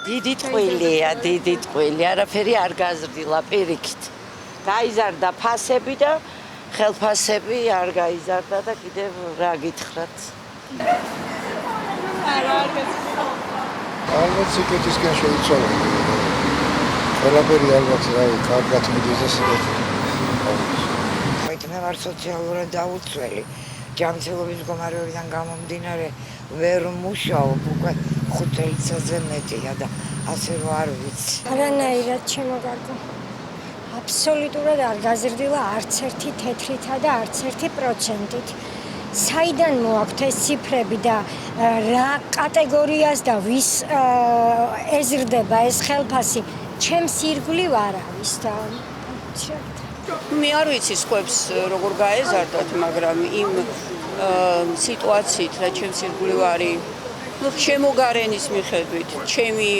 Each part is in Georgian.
დიდი ტყვილი, არაფერი არ გაზრდილა პირიქით. გაიზარდა ფასები და ხელფასები არ გაიზარდა და კიდევ რა გითხრათ. ალბათ სიკეთისკენ შეიცვალა. ყველაფერი ალბათ კარგად მიდის და სიკეთით. მე ვარ სოციალურად დაუცველი. ჯანმრთელობის მდგომარეობიდან გამომდინარე ვერ მუშაობ უკვე 5 წელიწადზე მეტია და ასე რომ არ ვიცი. არანაირად შემოგარგო. აბსოლუტურად არ გაზრდილა არც ერთი თეთრითა და არც ერთი პროცენტით. საიდან მოაქვთ ეს ციფრები და რა კატეგორიას და ვის ეზრდება ეს ხელფასი? ჩემს ირგვლივ არ არის და მე არ ვიცი სხვებს როგორ გაეზარდათ, მაგრამ იმ სიტუაციით, რა ჩემს ირგვლივ არის, შემოგარენის მიხედვით, ჩემი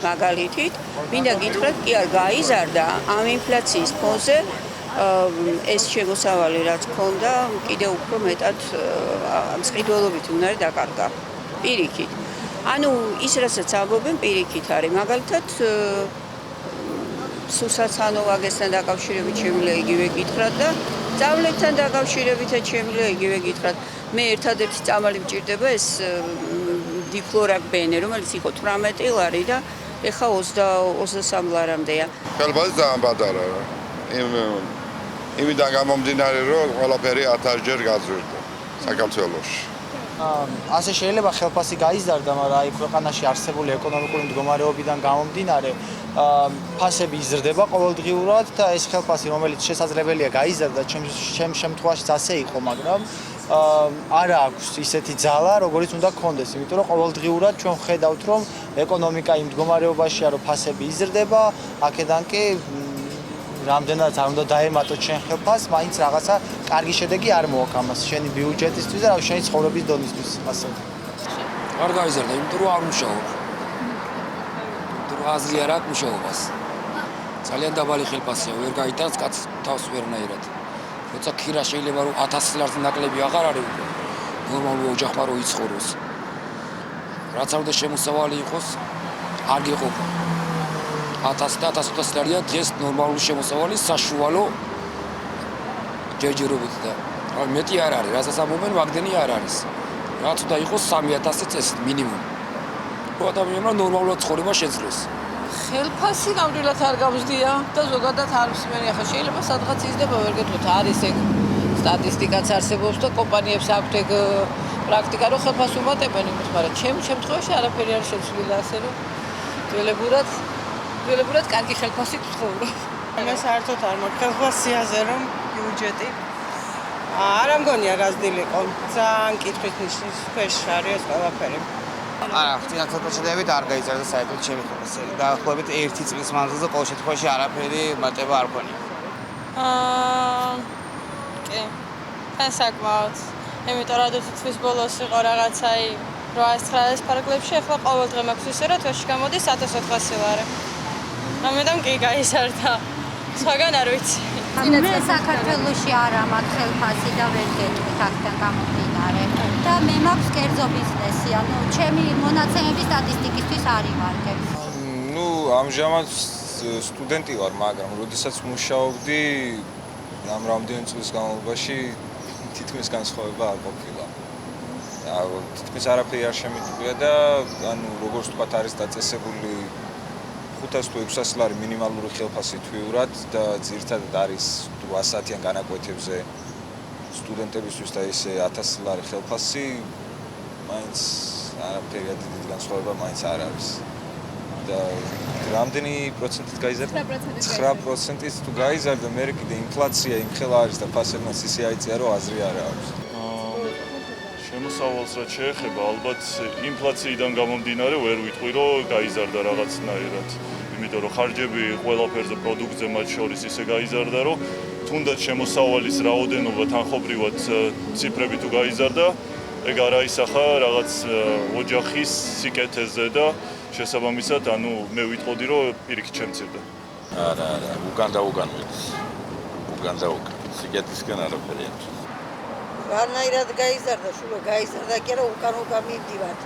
მაგალითით, მინდა გითხრათ, კი არ გაიზარდა ამ ინფლაციის ფონზე ეს შემოსავალი, რაც ქონდა, კიდევ უფრო მეტად მწყიდველობით უნდა დაკარგა. პირიქით. ანუ ის, რასაც ამბობენ, პირიქით არის. მაგალითად, სუსაცანოვაგესთან დაკავშირებით შემიძლია იგივე გითხრათ და სწავლებთან დაკავშირებითაც შემიძლია იგივე გითხრათ. მე ერთადერთი წამალი მჭირდება ეს დიფლორაკბენე, რომელიც იყო 18 ლარი და ეხა 23 ლარამდეა. ხელფასი ძალიან პატარაა. იმიდან გამომდინარე, რომ ყველაფერი 1000-ჯერ გაზრდა საქართველოში. ასე შეიძლება ხელფასი გაიზარდა, მაგრამ აი ქვეყანაში არსებული ეკონომიკური მდგომარეობიდან გამომდინარე, ფასები იზრდება ყოველდღიურად და ეს ხელფასი, რომელიც შესაძლებელია გაიზარდა, ჩემს შემთხვევაშიც ასე იყო, მაგრამ არა აქვს ისეთი ძალა, როგორიც უნდა გქონდეს, იმიტომ რომ ყოველდღიურად ჩვენ ხედავთ, რომ ეკონომიკა იმ მდგომარეობაშია, რომ ფასები იზრდება, აქედან კი რამდენადაც არ უნდა დაემატოთ შენ ხელფასს, მაინც რაღაცა კარგი შედეგი არ მოაქვს ამას, შენი ბიუჯეტისთვის და შენი ცხოვრების დონისთვის, ასე. არ გაიზარდა, იმიტომ რომ არ მუშაობ. იმიტომ რომ აზრი არ აქვს მუშაობას. ძალიან დაბალი ხელფასია, ვერ გაიტანს კაცს თავს ვერნაირად. როცა ქირა შეიძლება რომ 1000 ლარზე ნაკლები აღარ არის უკვე. ნორმალური ოჯახმა რო იცხოვროს. რაც არ უნდა შემოსავალი იყოს, არ გეყოფა. 1000 და 1500 ლარია დღეს ნორმალური შემოსავალი საშუალო ჯერჯერობით და მეტი არ არის, რასაც ამბობენ, მაგდენი არ არის. რაც უნდა იყოს 3000 წესით მინიმუმ. რო ადამიანმა ნორმალურად ცხოვრება შეძლოს. ხელფასი ნამდვილად არ გამზდია და ზოგადად არ მსმენი. ახლა შეიძლება სადღაც იზრდება, ვერ გეტყვით, არის ეგ სტატისტიკაც არსებობს და კომპანიებს აქვთ ეგ პრაქტიკა, რომ ხელფასს უმატებენ იმის, მაგრამ ჩემს შემთხვევაში არაფერი არ შეცვლილა, ასე რომ ძველებურად კარგი ხელფასით ვცხოვრობ. მე საერთოდ არ მაქვს ხელფასიაზე რომ ბიუჯეტი არ ამგონია გაზრდილიყო. ძალიან კითხვის ნიშნის ქვეშ არის ეს ყველაფერი. არა, ფინანსურ პროცედურებით არ გაიზარდა საერთოდ ჩემი ხელფასი. დაახლოებით 1 წლის მანძილზე ყოველ შემთხვევაში არაფერი მატება არ ქონია. კი. თან საკმაოდ. იმიტომ რომ თვის ბოლოს იყო რაღაცა 800-900 ფარგლებში, ახლა ყოველ დღე მაქვს ისე რომ თვეში გამოდის 1400 ლარი. ამიტომ კი გაიზარდა. სხვაგან არ ვიცი. მე საქართველოში არა მაქვს ხელფასი და ვერ გეტყვით აქთან გამომდინარე. და მე მაქვს კერძო ბიზნესი, ანუ ჩემი მონაცემები სტატისტიკისთვის არ ივარგებ. ამჟამად სტუდენტი ვარ, მაგრამ როდესაც მუშაობდი, ამ რამდენი წლის განმავლობაში თითქმის განსხვავება არ ყოფილა. თითქმის არაფერი არ შემიძლია და ანუ როგორც ვთქვათ, არის დაწესებული 500 თუ 600 ლარი მინიმალური ხელფასი თვიურად და ძირითადად არის 100-იან განაკვეთებზე სტუდენტებისთვის და ესე 1000 ლარი ხელფასი მაინც არაფერი დიდი განსხვავება მაინც არ არის. და რამდენი პროცენტით გაიზარდა? 9%-ით თუ გაიზარდა, მე კიდე ინფლაცია იმ ხელა არის და ფასებმაც ისე აიწია, რომ აზრი არ აქვს. შემოსავალს რაც შეეხება, ალბათ ინფლაციიდან გამომდინარე ვერ ვიტყვი, რომ გაიზარდა რაღაცნაირად. იმიტომ რომ ხარჯები ყველაფერზე პროდუქტზე მათ შორის ისე გაიზარდა, რომ თუნდაც შემოსავალის რაოდენობა თანხობრივად ციფრები თუ გაიზარდა, ეგ არ აისახა რაღაც ოჯახის სიკეთეზე და შესაბამისად, ანუ მე ვიტყოდი, რომ პირიქით შემცირდა. არა, უკან ვიცი. სიკეთისკენ არაფერი აქვს. რანაირად გაიზარდა, შვილო, გაიზარდა კი არა უკან მივდივართ.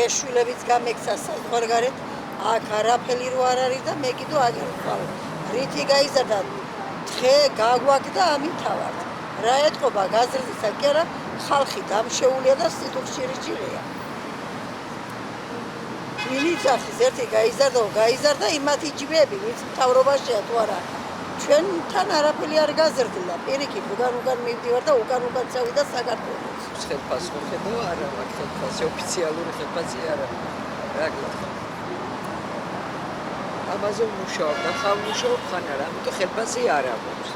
ეს შვილებიც გამექცა საზღვარგარეთ, აქ არაფერი რო არ არის და მე კიდევ აგერ ვყავ. რითი გაიზარდა თხე გაგვაგდა ამით ავარ. რა ეთყობა გაზრდისა კი არა ხალხი დამშეულია და სიტუხშირია. მინიცახის ერთი გაიზარდა იმათ იჯბები, ვინც მთავრობაშია თუ არა. ჩვენთან არაფერი არ გაზრდილა. პირიქით უკან მივდივარ და უკან წავიდა საქართველოს. ხელფასი მოხდა არა, მაგ ხელფასი ოფიციალური ხელფასი არა. რა გითხრა? ამაზე მუშაობ და ხან მუშაობ ხან არა, ამიტომ ხელფასი არ აქვს.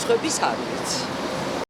სხვების არ ვიცი.